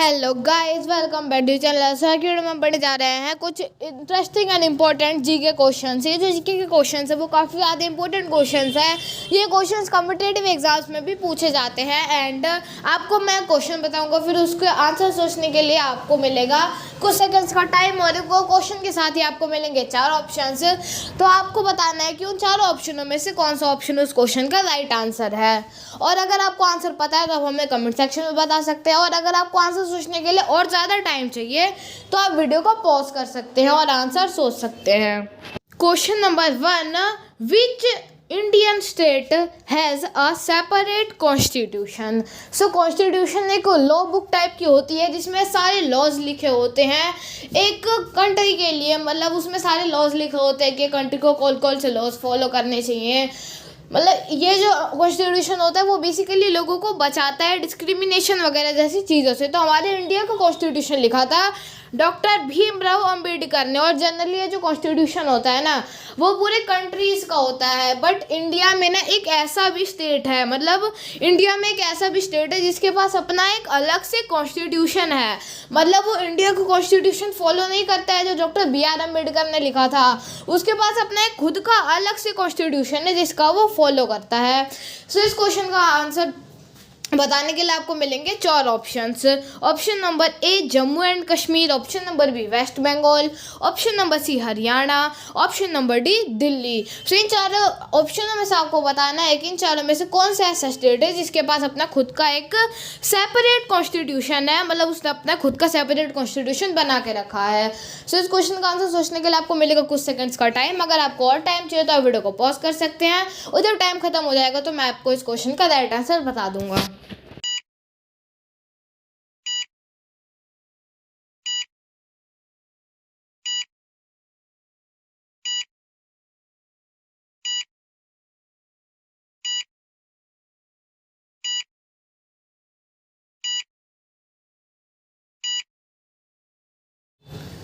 Hello guys, welcome back to channel. Circuit में पढ़ने जा रहे हैं कुछ interesting and important GK questions. ये जो जीके के क्वेश्चंस है वो काफ़ी ज़्यादा इंपॉर्टेंट क्वेश्चंस है। ये क्वेश्चंस कॉम्पिटिटिव एग्जाम्स में भी पूछे जाते हैं एंड आपको मैं क्वेश्चन बताऊंगा, फिर उसके आंसर सोचने के लिए आपको मिलेगा कुछ सेकंड्स का टाइम और वो क्वेश्चन के साथ ही आपको मिलेंगे 4 ऑप्शंस। तो आपको बताना है कि उन 4 ऑप्शनों में से कौन सा ऑप्शन उस क्वेश्चन का राइट आंसर है। और अगर आपको आंसर पता है तो आप हमें कमेंट सेक्शन में बता सकते हैं, और अगर आपको आंसर सोचने के लिए और ज़्यादा टाइम चाहिए तो आप वीडियो को पॉज कर सकते हैं और आंसर सोच सकते हैं। Question number 1, which Indian state has a separate constitution. So constitution एक लॉ बुक टाइप की होती है जिसमें सारे लॉज लिखे होते हैं एक कंट्री के लिए। मतलब उसमें सारे लॉज लिखे होते हैं कि कंट्री को कौन कौन से लॉज फॉलो करने चाहिए। मतलब ये जो कॉन्स्टिट्यूशन होता है वो बेसिकली लोगों को बचाता है डिस्क्रिमिनेशन वगैरह जैसी चीज़ों से। तो हमारे इंडिया का कॉन्स्टिट्यूशन लिखा था डॉक्टर भीमराव अंबेडकर ने। और जनरली ये जो कॉन्स्टिट्यूशन होता है ना वो पूरे कंट्रीज़ का होता है, बट इंडिया में ना एक ऐसा भी स्टेट है, मतलब इंडिया में एक ऐसा भी स्टेट है जिसके पास अपना एक अलग से कॉन्स्टिट्यूशन है। मतलब वो इंडिया को कॉन्स्टिट्यूशन फॉलो नहीं करता है जो डॉक्टर BR अम्बेडकर ने लिखा था। उसके पास अपना एक खुद का अलग से कॉन्स्टिट्यूशन है जिसका वो फॉलो करता है। सो इस क्वेश्चन का आंसर बताने के लिए आपको मिलेंगे 4 options. Option number A Jammu and Kashmir, option number B West Bengal, option number C Haryana, option number D Delhi. So इन 4 ऑप्शनों में से आपको बताना है कि इन चारों में से कौन सा ऐसा स्टेट है जिसके पास अपना खुद का एक सेपरेट कॉन्स्टिट्यूशन है, मतलब उसने अपना खुद का सेपरेट कॉन्स्टिट्यूशन बना के रखा है। सो इस क्वेश्चन का आंसर सोचने के लिए आपको मिलेगा कुछ सेकंड्स का टाइम। अगर आपको और टाइम चाहिए तो आप वीडियो को पॉज कर सकते हैं, और जब टाइम खत्म हो जाएगा तो मैं आपको इस क्वेश्चन का राइट आंसर बता दूंगा।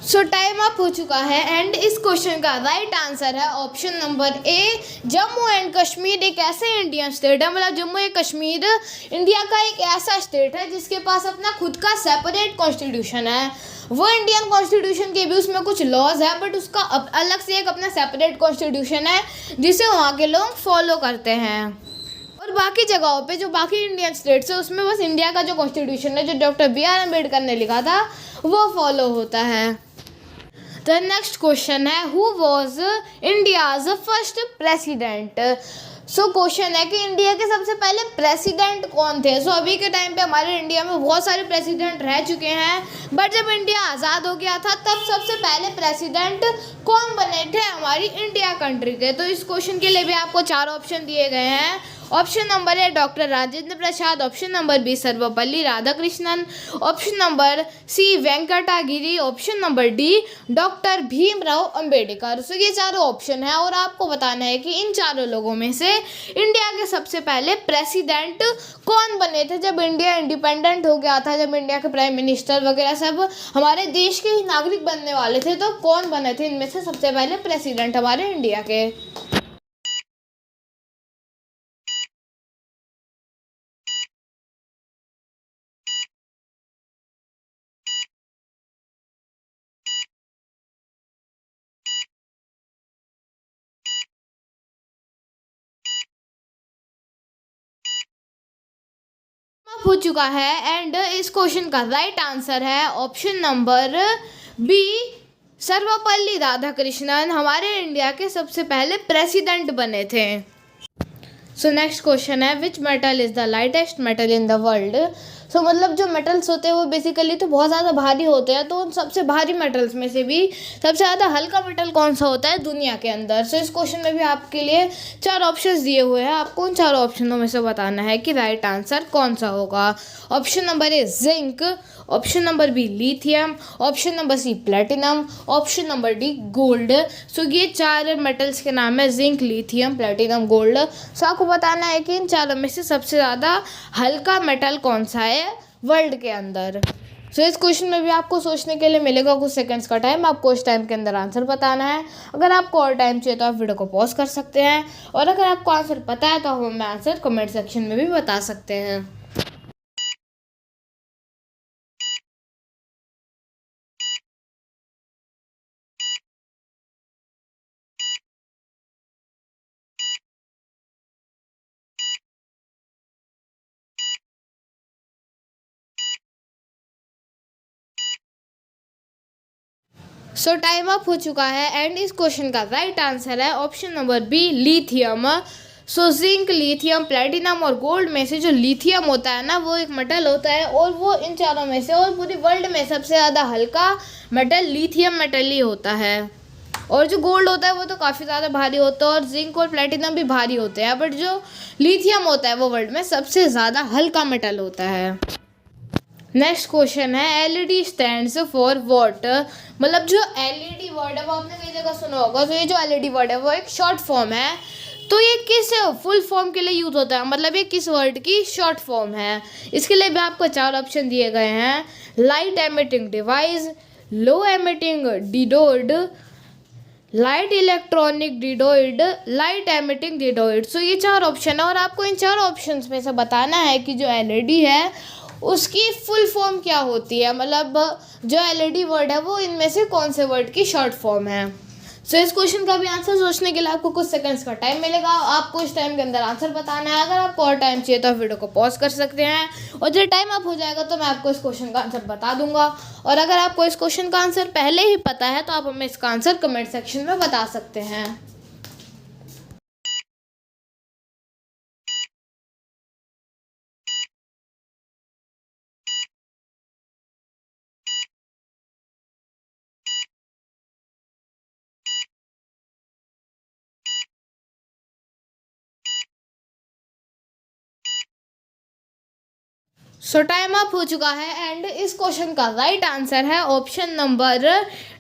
सो टाइम अप हो चुका है एंड इस क्वेश्चन का राइट आंसर है option number A Jammu and Kashmir. एक ऐसे इंडियन स्टेट है, मतलब जम्मू एंड कश्मीर इंडिया का एक ऐसा स्टेट है जिसके पास अपना खुद का सेपरेट कॉन्स्टिट्यूशन है। वो इंडियन कॉन्स्टिट्यूशन के भी उसमें कुछ लॉज है, बट उसका अलग से एक अपना सेपरेट कॉन्स्टिट्यूशन है जिसे वहाँ के लोग फॉलो करते हैं। और बाकी जगहों पे जो बाकी इंडियन स्टेट्स है उसमें बस इंडिया का जो कॉन्स्टिट्यूशन है जो डॉक्टर BR अम्बेडकर ने लिखा था वो फॉलो होता है। द नेक्स्ट क्वेश्चन है who was India's first president. So question है कि इंडिया के सबसे पहले प्रेसिडेंट कौन थे। सो अभी के टाइम पे हमारे इंडिया में बहुत सारे प्रेसिडेंट रह चुके हैं, बट जब इंडिया आज़ाद हो गया था तब सबसे पहले प्रेसिडेंट कौन बने थे हमारी इंडिया कंट्री के। तो इस क्वेश्चन के लिए भी आपको 4 ऑप्शन दिए गए हैं। Option number A doctor Rajendra Prasad, option number B Sarvepalli Radhakrishnan, option number C Venkatagiri, option number D doctor Bhimrao Ambedkar. So ये 4 ऑप्शन है और आपको बताना है कि इन 4 लोगों में से इंडिया के सबसे पहले प्रेसिडेंट कौन बने थे जब इंडिया इंडिपेंडेंट हो गया था, जब इंडिया के प्राइम मिनिस्टर वगैरह सब हमारे देश के ही नागरिक बनने वाले थे। तो कौन बने थे इनमें से सबसे पहले प्रेसिडेंट हमारे इंडिया के। हो चुका है एंड इस क्वेश्चन का राइट आंसर है option number B Sarvepalli Radhakrishnan हमारे इंडिया के सबसे पहले प्रेसिडेंट बने थे। सो नेक्स्ट क्वेश्चन है which metal is the lightest metal in the world. So मतलब जो मेटल्स होते हैं वो बेसिकली तो बहुत ज़्यादा भारी होते हैं, तो उन सबसे भारी मेटल्स में से भी सबसे ज़्यादा हल्का मेटल कौन सा होता है दुनिया के अंदर। सो इस क्वेश्चन में भी आपके लिए 4 ऑप्शंस दिए हुए हैं, आपको उन 4 ऑप्शनों में से बताना है कि राइट आंसर कौन सा होगा। Option number A zinc, option number B lithium, option number C platinum, option number D gold. So ये 4 मेटल्स के नाम है zinc, lithium, platinum, gold. So आपको बताना है कि इन 4 में से सबसे ज़्यादा हल्का मेटल कौन सा है वर्ल्ड के अंदर। सो इस क्वेश्चन में भी आपको सोचने के लिए मिलेगा कुछ सेकंड्स का टाइम, आपको इस टाइम के अंदर आंसर बताना है। अगर आपको और टाइम चाहिए तो आप वीडियो को पॉज कर सकते हैं, और अगर आपको आंसर पता है तो आप हमें आंसर कमेंट सेक्शन में भी बता सकते हैं। सो टाइम अप हो चुका है एंड इस क्वेश्चन का राइट आंसर है option number B, lithium. So zinc, lithium, platinum और गोल्ड में से जो लिथियम होता है ना, वो एक मेटल होता है और वो इन चारों में से और पूरी वर्ल्ड में सबसे ज़्यादा हल्का मेटल लिथियम मेटल ही होता है। और जो गोल्ड होता है वो तो काफ़ी ज़्यादा भारी होता है और जिंक और प्लेटिनम भी भारी होते हैं, बट जो लिथियम होता है वो वर्ल्ड में सबसे ज़्यादा हल्का मेटल होता है। नेक्स्ट क्वेश्चन है एलईडी स्टैंड्स फॉर व्हाट। मतलब जो एलईडी वर्ड है वो आपने कई जगह सुना होगा। तो ये जो एलईडी वर्ड है वो एक शॉर्ट फॉर्म है। तो ये किस फुल फॉर्म के लिए यूज़ होता है, मतलब ये किस वर्ड की शॉर्ट फॉर्म है। इसके लिए भी आपको 4 ऑप्शन दिए गए हैं। Light emitting device, low emitting diode, light electronic diode, light emitting diode. So ये 4 ऑप्शन है और आपको इन 4 ऑप्शन में से बताना है कि जो एलईडी है उसकी फुल फॉर्म क्या होती है, मतलब जो एलईडी वर्ड है वो इनमें से कौन से वर्ड की शॉर्ट फॉर्म है। सो इस क्वेश्चन का भी आंसर सोचने के लिए आपको कुछ सेकंड्स का टाइम मिलेगा। आपको इस टाइम के अंदर आंसर बताना है। अगर आपको और टाइम चाहिए तो आप वीडियो को पॉज कर सकते हैं और जब टाइम अप हो जाएगा तो मैं आपको इस क्वेश्चन का आंसर बता दूंगा। और अगर आपको इस क्वेश्चन का आंसर पहले ही पता है तो आप हमें इसका आंसर कमेंट सेक्शन में बता सकते हैं। सो टाइम अप हो चुका है एंड इस क्वेश्चन का राइट आंसर है option number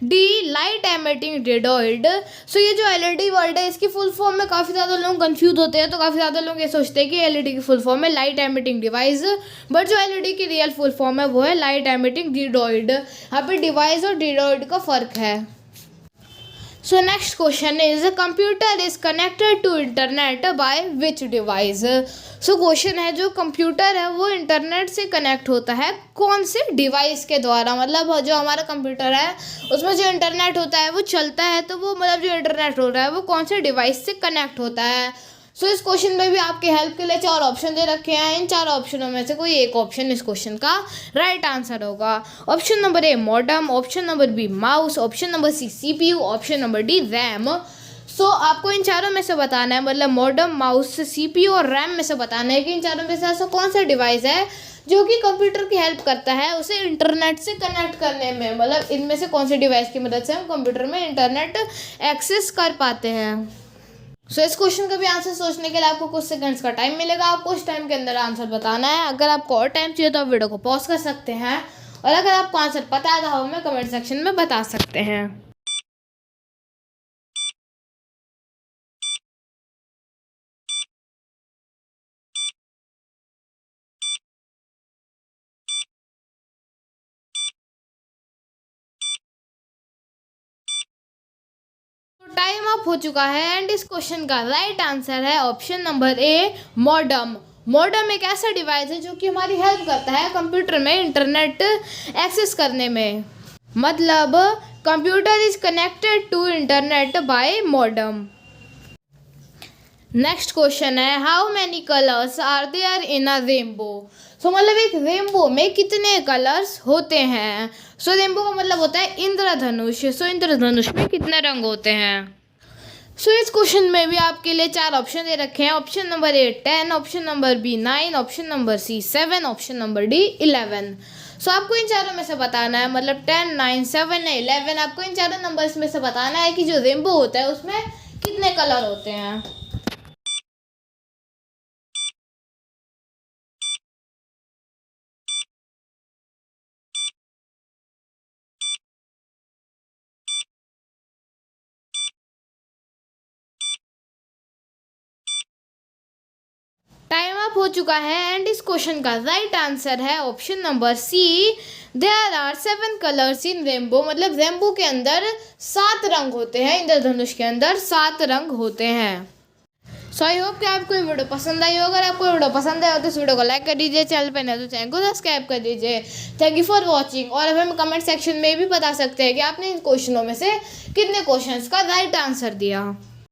D, light emitting diode. So ये जो एलईडी वर्ड है इसकी फुल फॉर्म में काफ़ी ज़्यादा लोग कंफ्यूज होते हैं। तो काफ़ी ज़्यादा लोग ये सोचते हैं कि एलईडी की फुल फॉर्म है लाइट एमिटिंग डिवाइस, बट जो एलईडी की रियल फुल फॉर्म है वो है लाइट एमिटिंग डियोड। यहाँ पे डिवाइस और डियोड का फ़र्क है। So next question is a computer is connected to internet by which device? So question है जो कंप्यूटर है वो इंटरनेट से कनेक्ट होता है कौन से डिवाइस के द्वारा। मतलब जो हमारा कंप्यूटर है उसमें जो इंटरनेट होता है वो चलता है, तो वो मतलब जो इंटरनेट हो रहा है वो कौन से डिवाइस से कनेक्ट होता है। सो इस क्वेश्चन में भी आपके हेल्प के लिए 4 ऑप्शन दे रखे हैं। इन 4 ऑप्शनों में से कोई एक ऑप्शन इस क्वेश्चन का राइट आंसर होगा। Option number A modem, option number B mouse, option number C CPU, option number D RAM. So आपको इन चारों में से बताना है, मतलब मॉडेम, माउस, सीपीयू और रैम में से बताना है कि इन चारों में से ऐसा कौन सा डिवाइस है जो कि कंप्यूटर की हेल्प करता है उसे इंटरनेट से कनेक्ट करने में। मतलब इनमें से कौन से डिवाइस की मदद से हम कंप्यूटर में इंटरनेट एक्सेस कर पाते हैं। सो इस क्वेश्चन का भी आंसर सोचने के लिए आपको कुछ सेकंड्स का टाइम मिलेगा। आपको इस टाइम के अंदर आंसर बताना है। अगर आपको और टाइम चाहिए तो आप वीडियो को पॉज कर सकते हैं और अगर आपको आंसर पता है तो हमें कमेंट सेक्शन में बता सकते हैं। टाइम अप हो चुका है एंड इस क्वेश्चन का राइट आंसर है option number A modem. Modem एक ऐसा डिवाइस है जो कि हमारी हेल्प करता है कंप्यूटर में इंटरनेट एक्सेस करने में। मतलब computer is connected to internet by modem. Next question है how many colours are there in a rainbow. So मतलब एक रेनबो में कितने कलर्स होते हैं। सो रेनबो का मतलब होता है इंद्रधनुष। सो इंद्रधनुष में कितने रंग होते हैं। सो इस क्वेश्चन में भी आपके लिए 4 ऑप्शन दे रखे हैं। Option number A 10, option number B 9, option number C 7, option number D 11। So आपको इन चारों में से बताना है, मतलब 10, 9, 7 या 11। आपको इन चारों नंबर्स में से बताना है कि जो रेनबो होता है उसमें कितने कलर होते हैं। टाइम अप हो चुका है एंड इस क्वेश्चन का राइट आंसर है option number C there are 7 colours in rainbow. मतलब रेनबो के अंदर 7 रंग होते हैं, इंद्रधनुष के अंदर 7 रंग होते हैं। सो आई होप कि आपको ये वीडियो पसंद आई हो। अगर आपको वीडियो पसंद आया हो तो इस वीडियो को लाइक कर दीजिए, चैनल पर नहीं तो चैनल को सब्सक्राइब कर दीजिए। Thank you for watching. और अब हमें कमेंट सेक्शन में भी बता सकते हैं कि आपने इन क्वेश्चनों में से कितने क्वेश्चंस का राइट आंसर दिया।